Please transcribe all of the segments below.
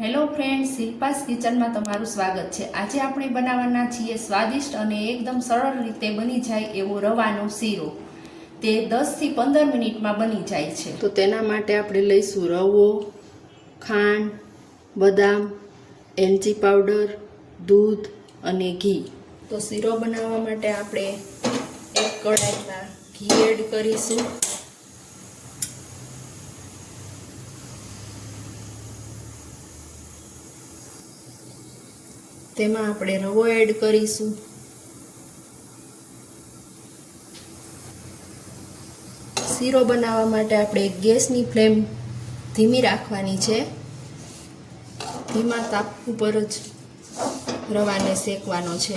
Hello friend, શિલ્પાસ કિચનમાં તમારું સ્વાગત છે। આજે આપણે બનાવવાના છીએ સ્વાદિષ્ટ અને એકદમ સરળ રીતે બની જાય એવો રવાનો શીરો। તે 10 થી 15 મિનિટમાં બની જાય છે। તો તેના માટે આપણે લઈશું રવો, ખાંડ, બદામ, એલચી પાવડર, દૂધ અને ઘી। તો શીરો બનાવવા માટે આપણે એક કડાઈમાં ઘી એડ કરીશું। તેમાં આપણે રવો એડ કરીશું। શીરો બનાવવા માટે આપણે ગેસની ફ્લેમ ધીમી રાખવાની છે। ધીમા તાપ ઉપર જ રવાને શેકવાનો છે।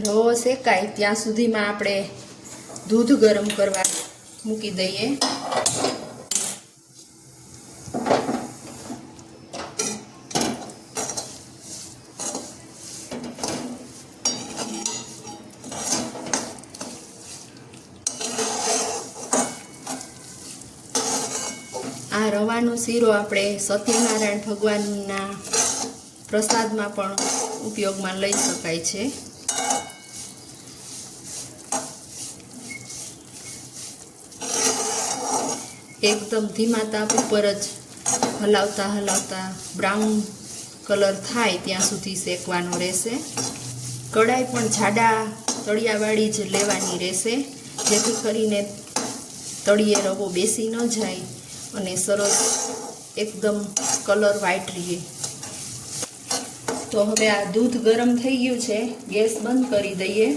રવો શેકાય ત્યાં સુધીમાં આપણે દૂધ ગરમ કરવા મૂકી દઈએ। આ રવાનો શીરો આપણે સત્યનારાયણ ભગવાનના પ્રસાદમાં પણ ઉપયોગમાં લઈ શકાય છે। એકદમ ધીમા તાપ ઉપર જ હલાવતા હલાવતા બ્રાઉન કલર થાય ત્યાં સુધી શેકવાનો રહેશે। કડાઈ પણ જાડા તળિયાવાળી જ લેવાની રહેશે, જેથી કરીને તળિયે રવો બેસી ન જાય અને સરસ એકદમ કલર વ્હાઈટ રહે। તો હવે આ દૂધ ગરમ થઈ ગયું છે, ગેસ બંધ કરી દઈએ।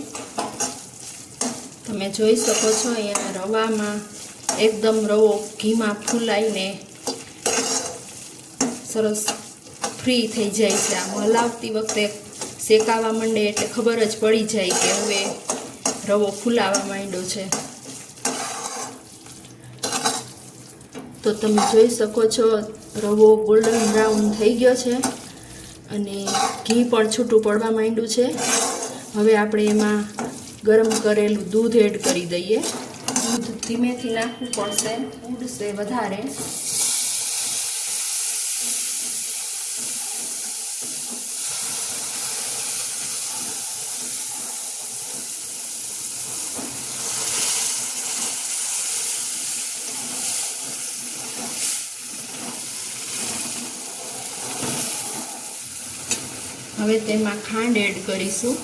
તમે જોઈ શકો છો અહીંયા રવામાં એકદમ રવો ઘીમાં ફૂલાઈને સરસ ફ્રી થઈ જાય છે। આમ હલાવતી વખતે શેકાવા માંડે એટલે ખબર જ પડી જાય કે હવે રવો ફૂલાવા માંડ્યો છે। તો તમે જોઈ શકો છો રવો ગોલ્ડન બ્રાઉન થઈ ગયો છે અને ઘી પણ છૂટું પડવા માંડ્યું છે। હવે આપણે એમાં ગરમ કરેલું દૂધ એડ કરી દઈએ। દૂધ ધીમેથી નાખવું પડશે, ઉડશે વધારે। હવે તેમાં ખાંડ એડ કરીશું।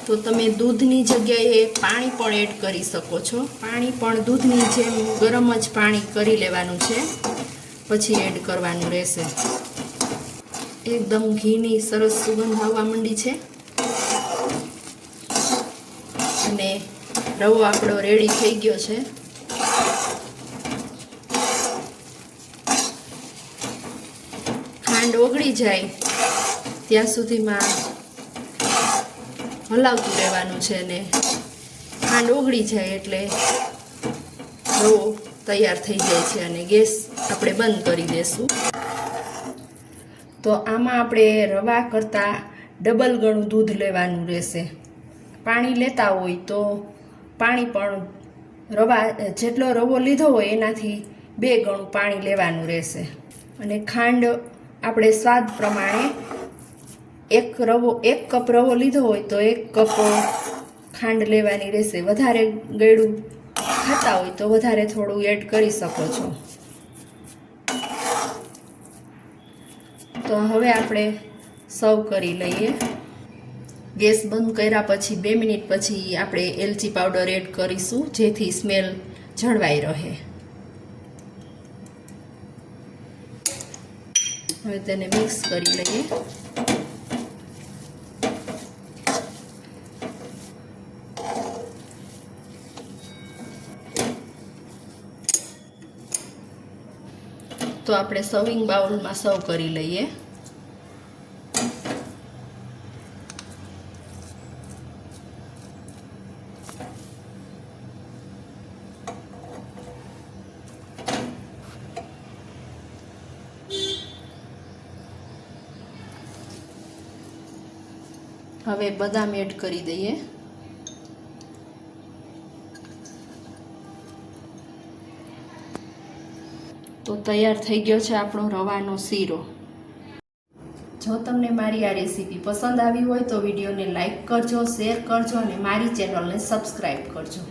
તો તમે દૂધની જગ્યાએ પાણી પણ એડ કરી શકો છો। પાણી પણ દૂધની જેમ ગરમ જ પાણી કરી લેવાનું છે, પછી એડ કરવાનું રહેશે। એકદમ ઘીની સરસ સુગંધ આવવા માંડી છે અને રવો આપણો રેડી થઈ ગયો છે। ખાંડ ઓગળી જાય ત્યાં સુધીમાં હલાવતું રહેવાનું છે ને ખાંડ ઓગળી જાય એટલે રવો તૈયાર થઈ જાય છે અને ગેસ આપણે બંધ કરી દઈશું। તો આમાં આપણે રવા કરતાં ડબલ ગણું દૂધ લેવાનું રહેશે। પાણી લેતા હોય તો પાણી પણ જેટલો રવો લીધો હોય એનાથી 2 ગણું પાણી લેવાનું રહેશે। અને ખાંડ આપણે સ્વાદ પ્રમાણે એક કપ રવો લીધો હોય તો 1 કપ ખાંડ લેવાની રહેશે। વધારે ગળ્યું ખાતા હોય તો વધારે થોડું એડ કરી શકો છો। તો હવે આપણે સર્વ કરી લઈએ। ગેસ બંધ કર્યા પછી 2 મિનિટ પછી આપણે એલચી પાવડર એડ કરીશું, જેથી સ્મેલ જળવાઈ રહે। હવે તેને મિક્સ કરી લઈએ। તો આપણે સર્વિંગ બાઉલમાં સર્વ કરી લઈએ। હવે બદામ એડ કરી દઈએ. તો તૈયાર થઈ ગયો છે આપણો રવાનો શીરો. જો તમને મારી આ રેસીપી પસંદ આવી હોય તો વિડીયોને લાઈક કરજો, શેર કરજો અને મારી ચેનલને સબસ્ક્રાઈબ કરજો.